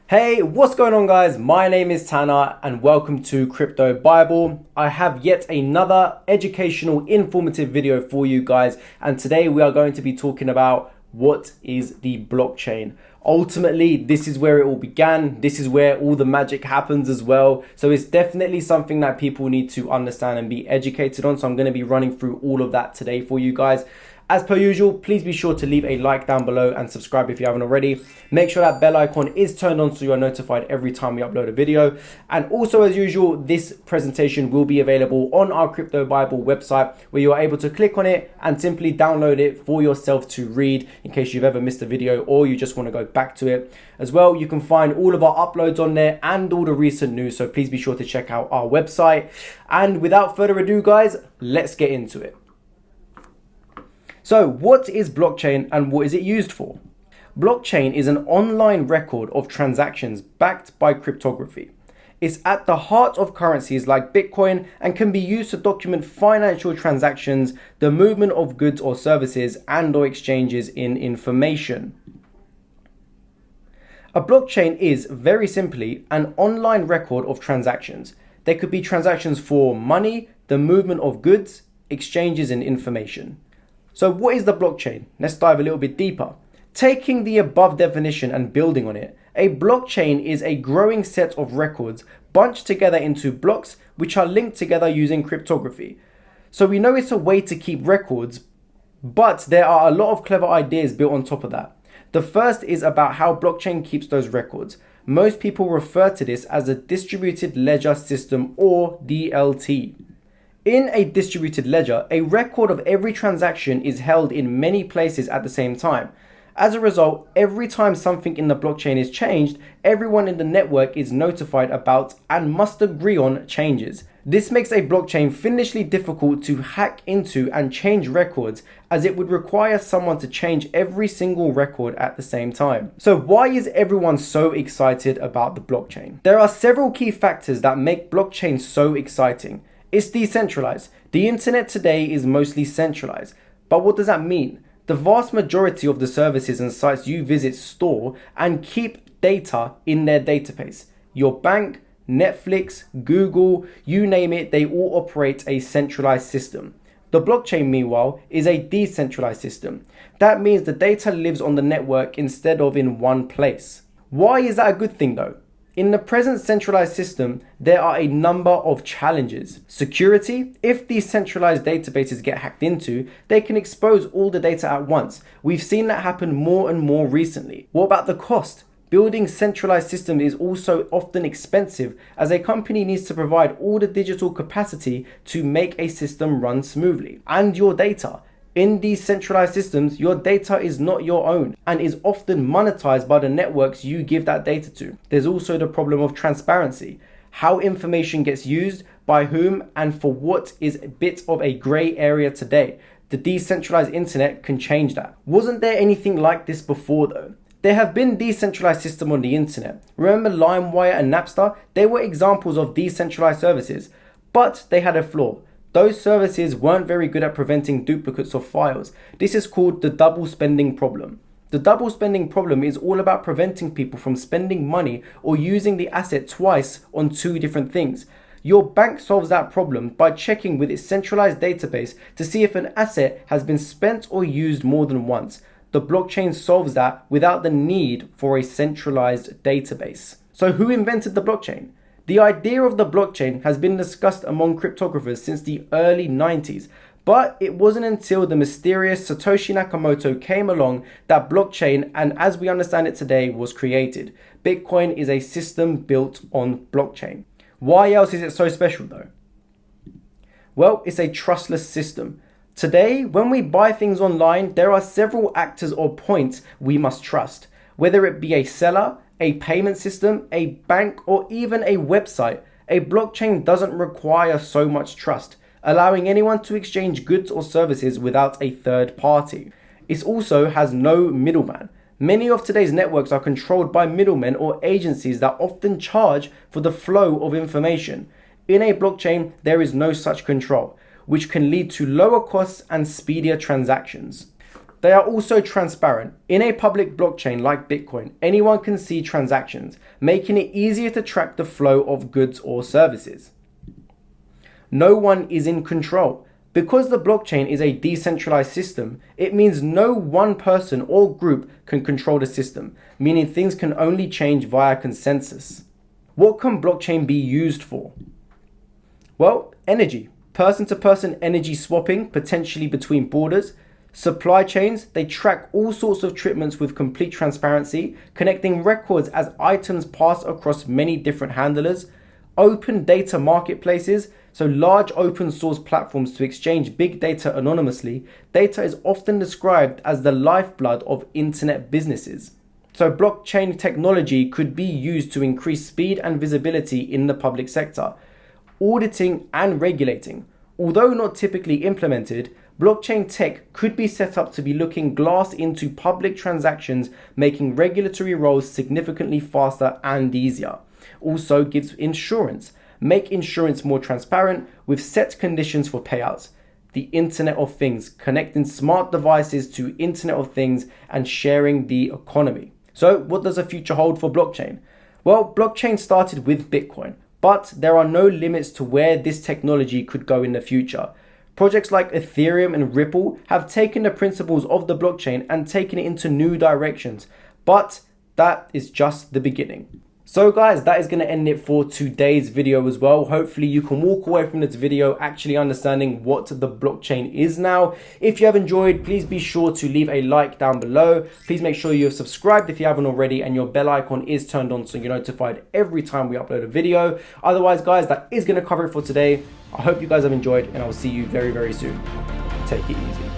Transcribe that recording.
Hey, what's going on guys? My name is Tanner and welcome to Crypto Bible. I have yet another educational, informative video for you guys, and today we are going to be talking about what is the blockchain. Ultimately, this is where it all began. This is where all the magic happens as well. So it's definitely something that people need to understand and be educated on. So I'm going to be running through all of that today for you guys. As per usual, please be sure to leave a like down below and subscribe if you haven't already. Make sure that bell icon is turned on so you are notified every time we upload a video. And also, as usual, this presentation will be available on our Crypto Bible website, where you are able to click on it and simply download it for yourself to read in case you've ever missed a video or you just want to go back to it. As well, you can find all of our uploads on there and all the recent news, so please be sure to check out our website. And without further ado, guys, let's get into it. So what is blockchain and what is it used for? Blockchain is an online record of transactions backed by cryptography. It's at the heart of currencies like Bitcoin and can be used to document financial transactions, the movement of goods or services, and/or exchanges in information. A blockchain is, very simply, an online record of transactions. There could be transactions for money, the movement of goods, exchanges in information. So what is the blockchain? Let's dive a little bit deeper. Taking the above definition and building on it, a blockchain is a growing set of records bunched together into blocks which are linked together using cryptography. So we know it's a way to keep records, but there are a lot of clever ideas built on top of that. The first is about how blockchain keeps those records. Most people refer to this as a distributed ledger system, or DLT. In a distributed ledger, a record of every transaction is held in many places at the same time. As a result, every time something in the blockchain is changed, everyone in the network is notified about and must agree on changes. This makes a blockchain fiendishly difficult to hack into and change records, as it would require someone to change every single record at the same time. So why is everyone so excited about the blockchain? There are several key factors that make blockchain so exciting. It's decentralized. The internet today is mostly centralized. But what does that mean? The vast majority of the services and sites you visit store and keep data in their database. Your bank, Netflix, Google, you name it, they all operate a centralized system. The blockchain, meanwhile, is a decentralized system. That means the data lives on the network instead of in one place. Why is that a good thing though? In the present centralized system, there are a number of challenges. Security: if these centralized databases get hacked into, they can expose all the data at once. We've seen that happen more and more recently. What about the cost? Building centralized systems is also often expensive, as a company needs to provide all the digital capacity to make a system run smoothly. And your data. In these centralized systems, your data is not your own and is often monetized by the networks you give that data to. There's also the problem of transparency. How information gets used, by whom, and for what is a bit of a gray area today. The decentralized internet can change that. Wasn't there anything like this before though? There have been decentralized systems on the internet. Remember LimeWire and Napster? They were examples of decentralized services, but they had a flaw. Those services weren't very good at preventing duplicates of files. This is called the double spending problem. The double spending problem is all about preventing people from spending money or using the asset twice on two different things. Your bank solves that problem by checking with its centralized database to see if an asset has been spent or used more than once. The blockchain solves that without the need for a centralized database. So who invented the blockchain? The idea of the blockchain has been discussed among cryptographers since the early 90s, but it wasn't until the mysterious Satoshi Nakamoto came along that blockchain, and as we understand it today, was created. Bitcoin is a system built on blockchain. Why else is it so special though? Well, it's a trustless system. Today, when we buy things online, there are several actors or points we must trust, whether it be a seller, a payment system, a bank, or even a website. A blockchain doesn't require so much trust, allowing anyone to exchange goods or services without a third party. It also has no middleman. Many of today's networks are controlled by middlemen or agencies that often charge for the flow of information. In a blockchain, there is no such control, which can lead to lower costs and speedier transactions. They are also transparent. In a public blockchain like Bitcoin, anyone can see transactions, making it easier to track the flow of goods or services. No one is in control. Because the blockchain is a decentralized system, it means no one person or group can control the system, meaning things can only change via consensus. What can blockchain be used for? Well, energy. Person-to-person energy swapping, potentially between borders. Supply chains, they track all sorts of shipments with complete transparency, connecting records as items pass across many different handlers. Open data marketplaces, so large open source platforms to exchange big data anonymously. Data is often described as the lifeblood of internet businesses. So blockchain technology could be used to increase speed and visibility in the public sector. Auditing and regulating. Although not typically implemented, blockchain tech could be set up to be looking glass into public transactions, making regulatory roles significantly faster and easier. Also gives insurance. Make insurance more transparent with set conditions for payouts. The Internet of Things, connecting smart devices to Internet of Things and sharing the economy. So what does the future hold for blockchain? Well, blockchain started with Bitcoin, but there are no limits to where this technology could go in the future. Projects like Ethereum and Ripple have taken the principles of the blockchain and taken it into new directions, but that is just the beginning. So guys, that is going to end it for today's video as well. Hopefully you can walk away from this video actually understanding what the blockchain is now. If you have enjoyed, please be sure to leave a like down below. Please make sure you have subscribed if you haven't already and your bell icon is turned on so you're notified every time we upload a video. Otherwise guys, that is going to cover it for today. I hope you guys have enjoyed and I will see you very, very soon. Take it easy.